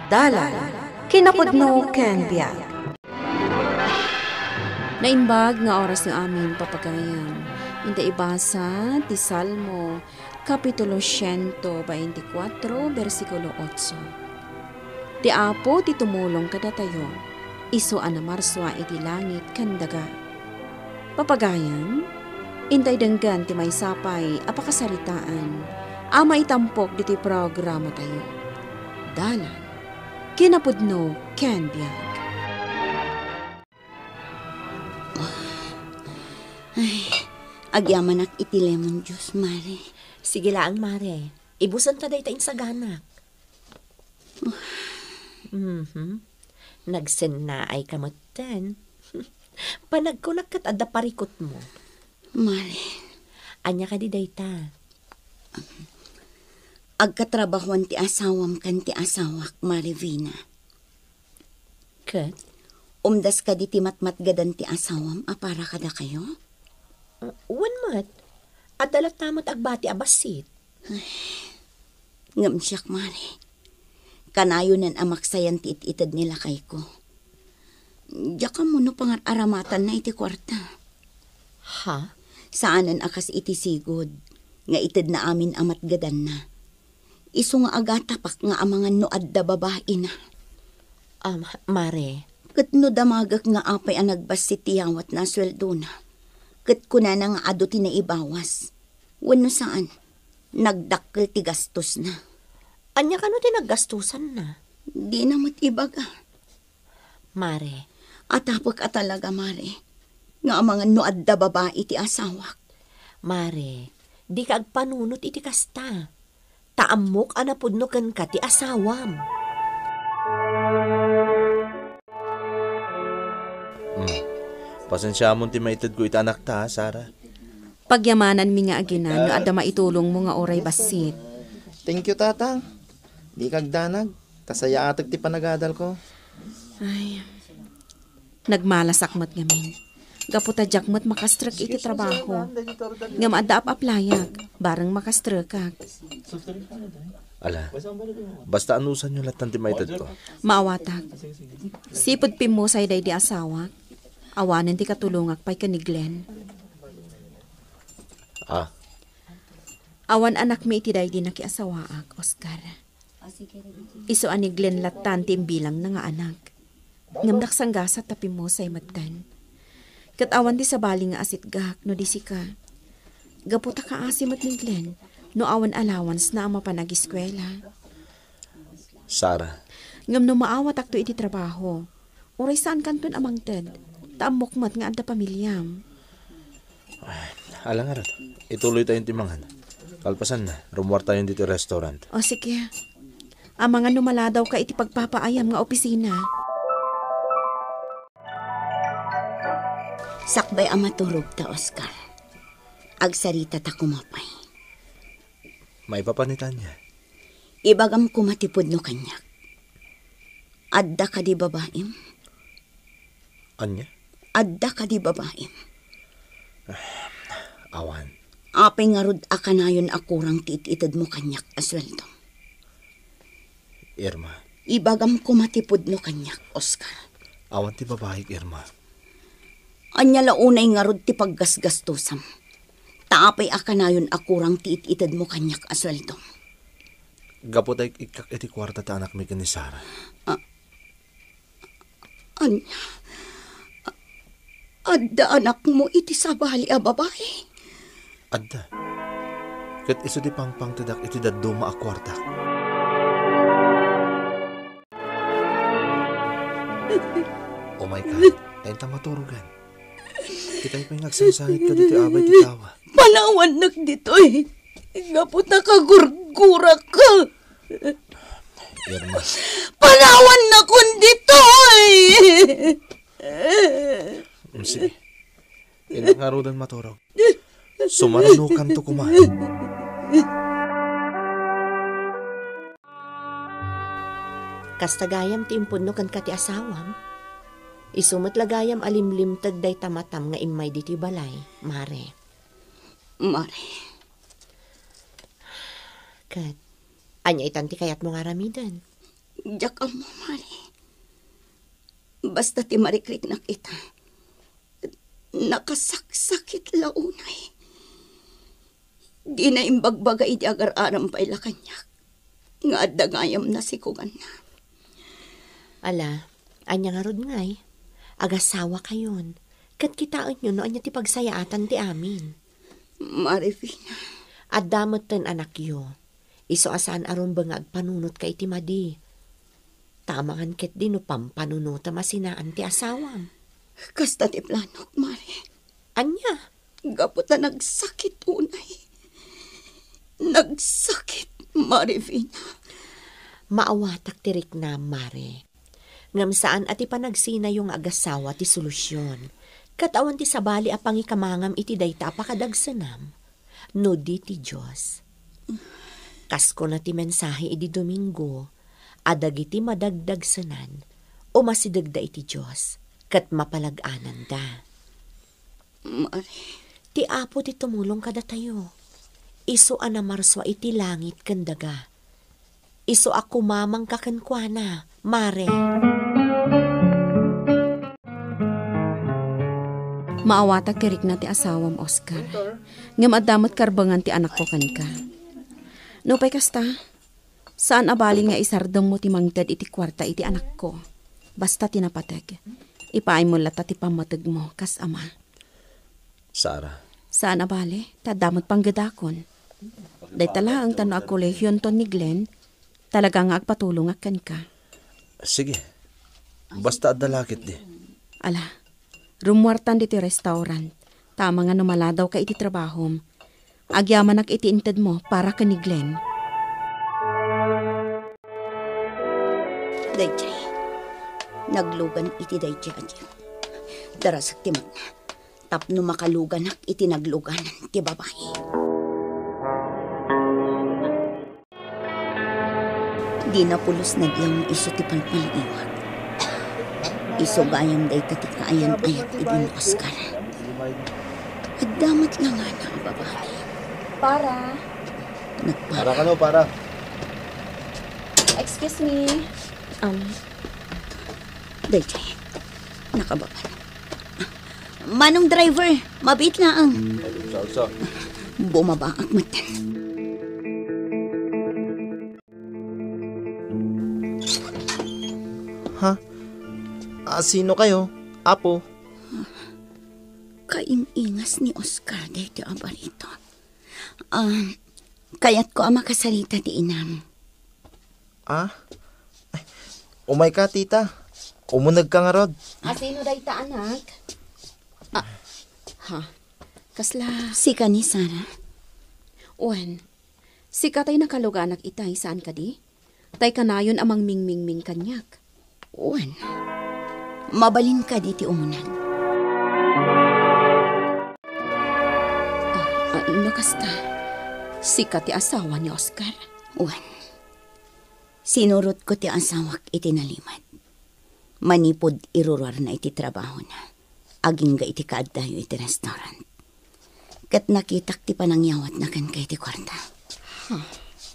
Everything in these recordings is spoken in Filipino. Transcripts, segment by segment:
Dalan, kinapudno ken biag. Naimbag nga oras ng amin papagayan. Inda ibasa ti Salmo, Kapitulo 124, versikulo 8. Ti Apo ti tumulong kada tayo, iso anamarswa iti langit kandaga. Papagayan, intay denggan ti may sapay apakasaritaan, ama itampok diti programa tayo. Dalan, kinapudno ken biag. Ay, agyaman ak iti lemon juice, Mare. Sige lang, Mare. Ibusan ta day ta insaganak. Nagsen na ay kamutan. Panagkunak kat adda parikot mo. Mare. Anya ka di day ta. Agkatrabahuan ti asawam kan ti asawak, Mare Vina. Kat? Umdas ka di ti matmatgadan ti asawam, apara kada kayo? One mat. At dalat tamot agbati abasit. Ngam siyak, Mare. Kanayo nan amaksayan ti ititad nila kay ko. Diya ka mo no pangar-aramatan na iti kwarta. Ha? Saanan akas iti sigod, nga itid na amin amatgadan na. Iso nga agatapak nga amangan no adda babae na. Mare. Kat no damagak nga apay ang nagbasit tiyawat na sweldo na. Kat kuna na nga ado tinaibawas. Wano saan? Nagdakkel ti gastos na. Anya ka no tinaggastusan na? Di na matibaga. Mare. Atapok ka talaga, Mare. Nga amangan no adda babae ti asawak. Mare, di ka agpanunot iti kasta. Taamok anapudno ken ka ti asawam. Pasensya mo ti maitid ko iti anak ta, Sara. Pagyamanan mi nga aginan, nga adda maitulong mo nga oray basit. Thank you, tatang. Di kagdanag. Tasaya atag ti panagadal ko. Ay, nagmalasakmat ngamin. Gaputa jakmat makastrek iti trabaho. Nga maadda aplayag, bareng makastrekak. Ala, basta anusan nyo latan ti maitid ko. Maawatag. Sipod pimusay day di asawak. Awanan ti katulungak pa'y kaniglen. Awan anak mi iti day di nakiasawaak, Oscar. Iso aniglen latan ti imbilang na nga anak. Ngamdak sanggasa tapi mo say matan. Kat awan di sabali nga asitgak no di sika. Gaputa ka asim at niglen no awan allowance na ama panag-eskwela. Sara. Ngam no maawat akto iti trabaho. Uray saan kanton amang ted. Taamokmat nga adda pamilyam. Alang arat, ituloy tayong timangan. Kalpasan na, rumuar tayong dito restaurant. O sige. Amangan numala daw ka iti pagpapaayam nga opisina. Sakbay amaturog ta, Oscar. Agsarita ta kumapay. May papanitan niya. Ibagam kumatipod no kanyak. Adda ka di babaim? Anya? Adda ka di babaim? Awan. Apay nga rod akanayon akurang tiit-itad mo kanyak asweldo. Irma. Ibagam kumatipod no kanyak, Oscar. Awan ti babae, Irma. Anya launay nga rod ti paggasgastusam. Taapay akanayon akurang tiit-itad mo kanyak asweldo. Gapot ay ikak iti kwarta ta anak mi ni Sara. Anya? Adda anak mo iti sabali a babae. Adda. Kat iso di pangpang tadak iti daduma a kwarta. Oh my God. Tayo ta maturugan. Kita'y pa'y nagsangsangit ka dito abay ti tawa. Panawan dito eh. Gaputa ka gurgura ka. Irma. Panawan na kun dito eh. Sige. Inangarudan maturog. Sumaranukan to kumain. Kastagayam ti impod no kan kati asawam. Isumat lagayam alimlim tagday tamatam nga imay diti balay, Mare. Mare. Kat, anya itanti kayat mo nga ramidan. Diyak mo, Mari. Basta ti marikrik na kita. Nakasaksakit launay. Di na imbagbaga iti agar-aram pa ila kanyak. Nga adagayam na sikugan na. Ala, anya nga rod ngay. Agasawa kayon. Kat kitaan nyo no anya ti pagsayaatan ti amin. Marifina. At damot ten anak yo. Iso asaan aron bangag panunot kay ti madi. Tamangan ket di no pampanunota masinaan ti asawam. Kasta ti planot, Mari. Anya? Gaputa nagsakit unay. Nagsakit, Marifina. Maawatak tirik na, Mare. Ngam saan at ipanagsina yung agasawa ti solusyon. Katawan ti sabali apang ikamangam iti dayta apakadagsanam. No di ti Diyos. Kasko na ti mensahe iti Domingo. Adag iti madagdagsanan o masidagda iti Diyos. Kat mapalaganan da. Mari. Ti apo ti tumulong kada tayo. Iso anamarswa iti langit kandaga. Iso ako mamang kakankwana, Mare. Maawatag kirik na ti asawam, Oscar. Ngam adamot karbangan ti anak ko kanika. No pay kasta, saan abalin nga isardong mo ti mangted iti kwarta iti anak ko. Basta tinapateg. Ipaay mo lata ti pamateg mo, kas ama. Sara. Saan abali? Tadamot pang gadakon. Day tala ang tano ang kolehyon ton ni Glenn, talaga nga agpatulong akan ka. Sige. Basta adalakit di. Ala, rumuartan diti restaurant. Tama nga numaladaw ka iti trabahom. Agyaman ak iti inted mo para ka ni Glenn. Dayjay. Naglugan iti dayjay adyan. Darasak ti man. Tapno makalugan ak iti nagluganan ti babae. Di na pulos na diyang iso ti palpaliwag. Iso gayam day ti kaayan-ayat idin Oscar. At damat lang nga na ang babae. Para. Nagpara. Para ka no, para. Excuse me. Dayjay. Nakababa na. Manong driver, mabit na ang. Salsa. Bumaba ang matan. Ha? Sino kayo? Apo? Kaingas ni Oscar dito abarito. Kaya't ko ang makasalita di inam. Ay, umay ka, tita. Umunag ka nga rod. Sino day ta anak? Kasla. Si ka ni Sara. Uwan, si katay nakaluganak itay saan ka di? Tay kanayon amang ming-ming-ming kanyak. Uwan. Mabalin ka diti umunan. Ano kasta? Si ti asawa ni Oscar. Uwan. Sinurot ko ti asawak iti nalimat. Manipod irurar na iti trabaho na. Aging ga iti kaaddayo iti restaurant. Kat nakitak ti panangyawat na kan kay ti kwarta.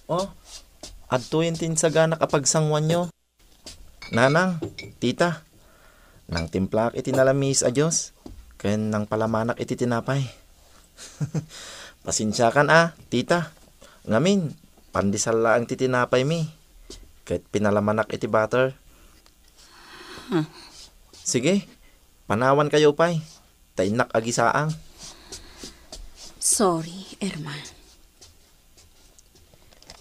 Oh, adtuyin tin sa ganak apagsangwan nyo. Nanang, tita, nang timplak iti nalamis a Diyos, ken nang palamanak iti tinapay. Pasensya kan tita. Ngamin, pandisal laang ti tinapay mi. Ket pinalamanak iti butter. Sige, panawan kayo pay. Tainak agisaang. Sorry, Erma.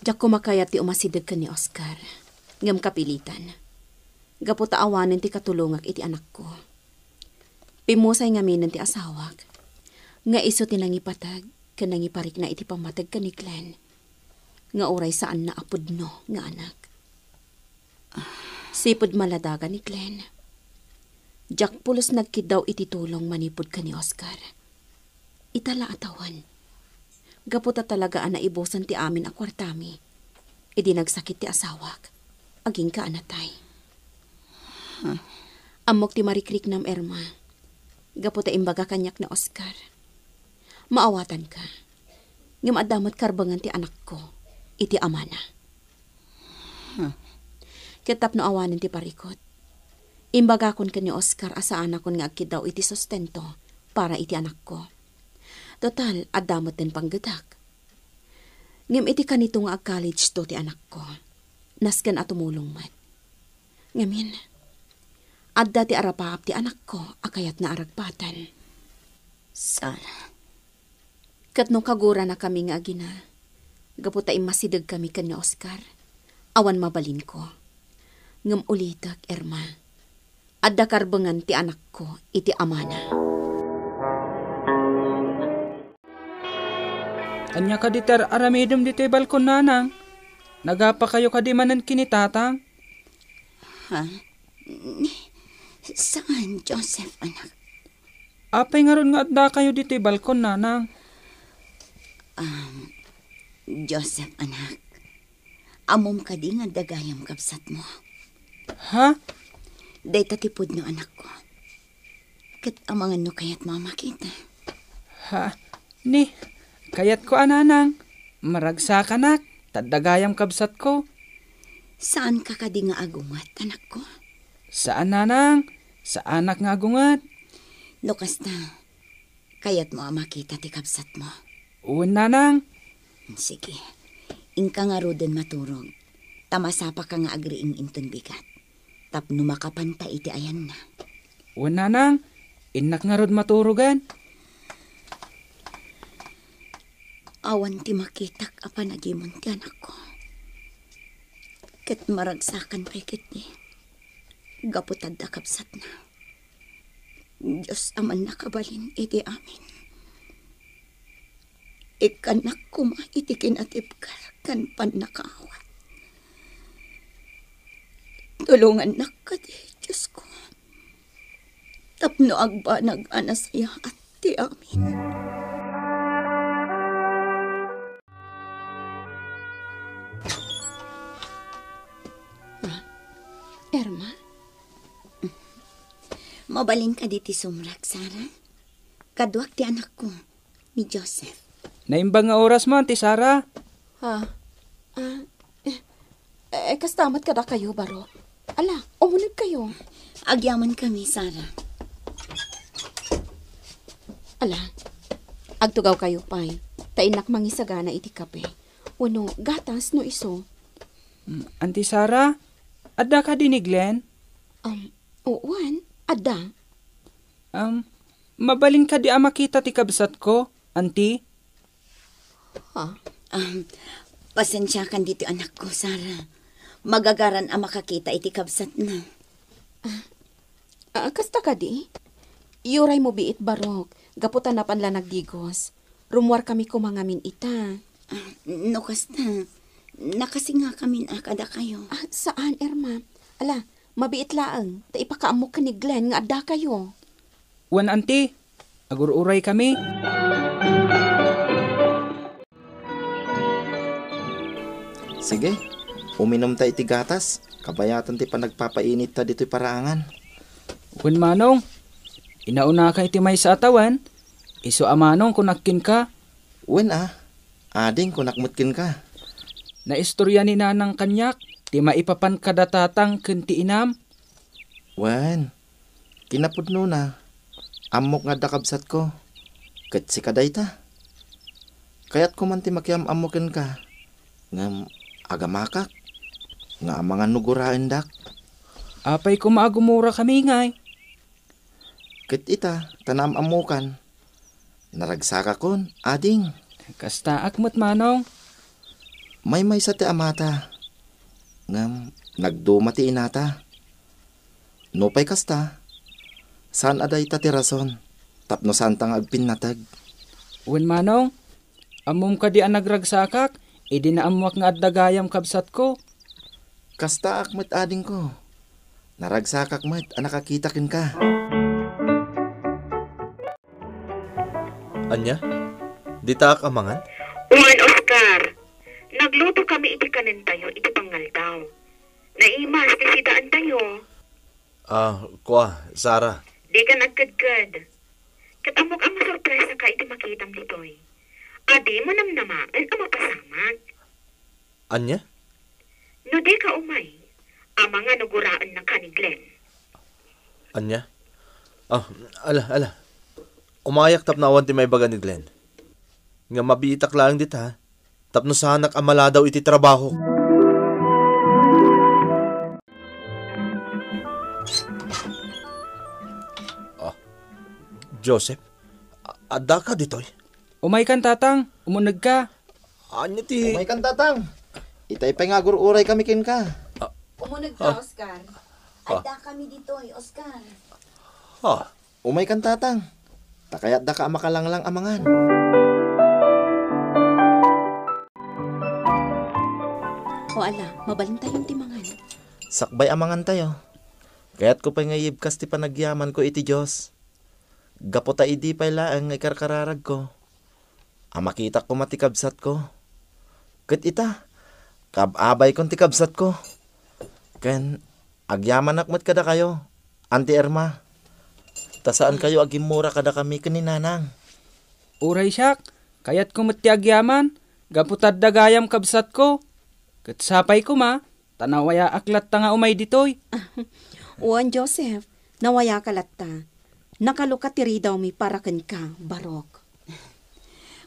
Diyak kumakayat ti umasidag ka ni Oscar. Ngam kapilitan. Gaputa awanin ti katulungak iti anak ko. Pimusay ngaminan ti asawak. Nga iso ti nangipatag, ka nangiparik na iti pamatag ka ni Glenn. Nga oray saan na apod no, nga anak. Sipod maladaga ni Glenn. Diyak pulos nagkidaw iti tulong manipod ka ni Oscar. Itala atawan. Gaputa talaga na ibusan ti amin a kwartami. Idi nagsakit ti asawak. Aging ka anatay. Amok ti marikrik nam Erma. Gaputa imbaga kanyak na Oscar. Maawatan ka. Ngam adamot karbangan ti anak ko. Iti amana. Kitap no awanin ti parikot. Imbaga kon kanyo Oscar asa anak kon nga agkid daw iti sustento para iti anak ko. Total, adamot din panggadak. Ngem iti kanito nga ag-college to ti anak ko. Nasken at tumulong man. Ngamin, adda ti arapap ti anak ko akayat na aragpatan. Sara, Kat nung kagura na kami nga agina, gaputa masidag kami kanya Oscar. Awan mabalin ko. Ngem ulitak, Erma. Adda karbengan ti anak ko iti amana. Anya ka diter aramidem dito balkon nanang. Nagapa kayo kadimanan kinitatang. ha? Saan, Joseph, anak? Apay nga ron nga adda kayo dito balkon nanang. Joseph, anak. Amom ka di nga dagayam kapsat mo. Ha? Day tatipod no anak ko. Kat amangan no kayat mamakita. Ha? Ni, kayat ko ananang. Maragsa ka nak. Tadagayam kabsat ko. Saan ka kadi nga agungat, anak ko? Saan nanang? Sa anak nga agungat. Lukas na. Kayat mo makita ti kapsat mo. Uwan nanang. Sige. Ingka nga roden maturog. Tamasapa ka nga agriing inton bigat. Tapno makapanta iti ayan na. Uwan nanang. Inak nga rod maturugan. Awan ti makitak apan agimon ti anak ko. Ket maragsakan pa'y kit ni. Gaputad da kapsat na. Diyos aman nakabalin iti amin. Ikanak kuma iti kinatipkar kan pan nakaawat. Tulungan na ka di, Diyos ko. Tapno agba nag-anasaya at ti amin. Erma? Mabalin ka di ti sumrak, Sara. Kadwak ti anak ko, ni Joseph. Naimbang nga oras mo, Auntie Sara. Ha? Kastamat kada kayo, baro. Ala, umunag kayo. Agyaman kami, Sara. Ala, agtugaw kayo, pay. Tainak mangisagana iti kape. Wano, gatas no iso. Auntie Sara, adda ka din ni Glenn? Uwan, adda. Mabalin ka di makita ti kabsat ko, Auntie? Ha? Pasensya kan dito anak ko, Sara. Magagaran ang makakita iti kabsat na. Kasta ka di? Yuray mo biit barok. Gaputan na panla nagdigos. Rumwar kami kumangamin ita. No, kasta. Nakasinga kami akada kayo. Saan, Erma? Ala, mabiit laang. Ta ipakaamok ka ni Glenn nga adda kayo. Wan, Auntie. Agururay kami. Sige, uminom ta iti gatas. Kabayatan ti pa nagpapainit ta dito'y paraangan. Wan, Manong. Inauna ka iti may sa atawan. Iso amanong kunakin ka. Wen ading kung nakmutkin ka. Naistorya ni nanang kanyak. Ti maipapan kadatatang kunti inam. Wen, kinapudno na. Amok nga dakabsat ko. Kat si kaday ta. Kaya't kuman ti makiam-amokin ka. Nga agamakak. Nga mga nugurain dak. Apay ko maagumura kami ngay. Kat ita, tanam-amukan. Naragsaka kon, ading. Kasta akmat, Manong. May sa ti amata. Ngam, nagduma ti inata. Nupay kasta. Saan aday ta ti rason? Tapno saan tang agpinnatag. Wan, Manong. Amom ka di ang nagragsakak. Idi na amuak nga addagayam kabsat ko. Kasta akmat ading ko. Naragsakak mat, nakakitakin ka. Anya? Di ta akamangan? Uwan, Oscar. Nagluto kami iti kanin tayo, iti pangaldaw. Naimas, ti sidaan tayo. Sara. Di ka nagkadkad. Katamok ang masurpresa ka iti makitam ditoy. Adi mo namnamaan ang mapasamag. Anya? No di ka umay. Ama nga naguraan na ka ni Glenn. Anya? Ala. Umayak tap na awan ti may baga ni Glenn. Nga mabitak lang dit ha. Tapno sa anak amala daw iti trabaho. Joseph, adda ka ditoy. Umay kan tatang, umunag ka. Anya ti... Umay kan tatang. Itay pa nga gururay kami kin ka. Umunag ka, Oscar. Adda kami dito, Oscar. Umay kan tatang. Takayat da ka makalanglang amangan. O ala, mabalin tayong timangan. Sakbay amangan tayo. Kaya't ko pa nga yibkas ti panagyaman ko iti Diyos. Gapota idi pa ang ikarkararag ko. Makita ko matikabsat ko. Kat ita, kababay kong tikabsat ko. Ken, agyaman akmat kada kayo, Auntie Irma. Tasaan kayo agimura kada kami kaninanang. Uray siyak, kayat ko matiag yaman, gaputad dagayam kabsat ko. Kat sapay ko ma, tanawaya aklat ta nga umay ditoy. Uwan, Joseph, nawaya ka latta. Nakalukat tiri daw mi parakan ka, barok.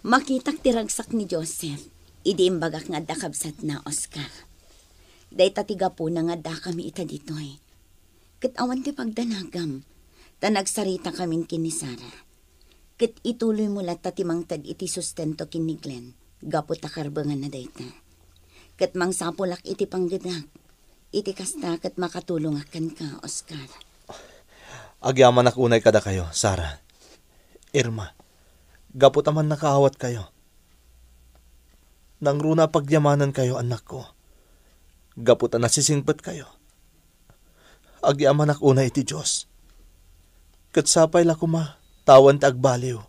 Makitak tiragsak ni Joseph, idi imbagak nga da kabsat na, Oscar. Day tatiga po na nga da kami ita ditoy. Kat awan ti pagdanagam, ta nagsarita kaming kini Sara. Kat ituloy mo lat tatimang tad iti sustento kini Glenn, gapo takarbangan na dayta. Kat mang sapulak iti panggadak, iti kasta kat makatulong akan ka, Oscar. Agyaman ak unay kada kayo, Sara. Irma, gapot aman nakaawat kayo. Nang runa pagyamanan kayo, anak ko. Gapot na nasisingpet kayo. Agyaman ak unay iti Diyos. Katsapay la kuma, tawan ti agbaliw.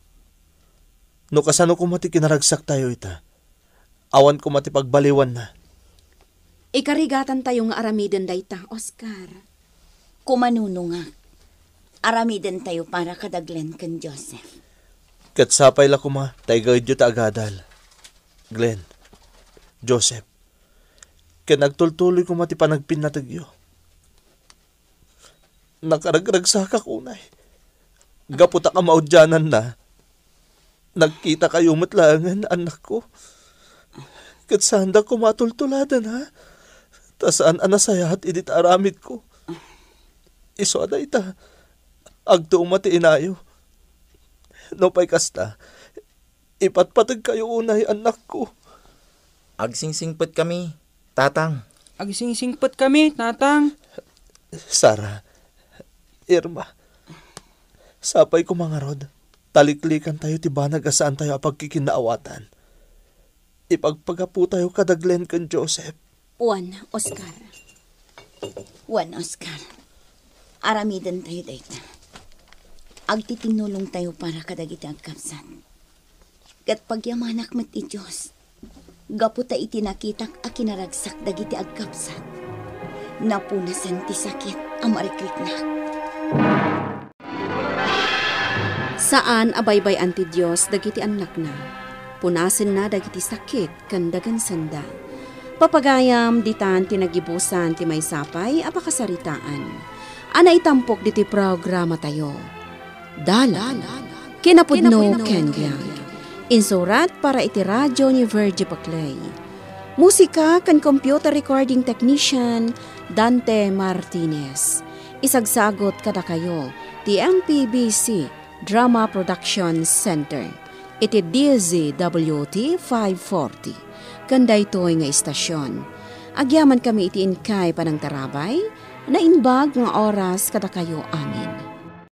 No kasano kumati kinaragsak tayo ita. Awan kumati pagbaliwan na. Ikarigatan tayo nga aramiden dayta, Oscar. Kumanunungak. Aramiden tayo para kadaglen kan Joseph. Katsapay la kuma, tayo gayod ta agadal. Glenn, Joseph, nagtultuloy ko mati panagpinatagyo. Nakaragragsak unay. Gaputa ka maudyanan na. Nagkita kayo matlangan, anak ko. Katsanda ko matultuladan ha. Tasaan anasayat idit aramid ko. Iso ada ita. Agto umati inayo. No pa'y kasta. Ipatpatag kayo unay, anak ko. Agsingsingpet kami, tatang. Agsingsingpet kami, tatang. Sara, Irma, sapay ko mga rod. Taliklikan tayo tibanag asaan tayo pagkikinaawatan. Ipagpagapu tayo kadaglen kan Joseph. Uwan, Oscar. Aramiden tayo dayta. Agtitinulong tayo para kadagiti agkapsan. Kat pagyamanak mati Diyos, gaputa iti nakitak a kinaragsak dagiti agkapsan. Napunasan ti sakit amariklik na. Saan abaybay anti Diyos dagiti anak na. Punasin na dagiti sakit kandagan sanda. Papagayam ditan tinagibusan ti may sapay apakasaritaan. Ana itampok diti programa tayo. Dala, kinapudno Kenya. Insurat para iti radyo ni Virgie Paclay. Musika kan computer recording technician Dante Martinez. Isagsagot kada kayo ti MPBC Drama Production Center. Iti DZWT 540. Kanda ito'y nga istasyon. Agyaman kami iti inkay panang tarabay na inbag nga oras kada kayo amin.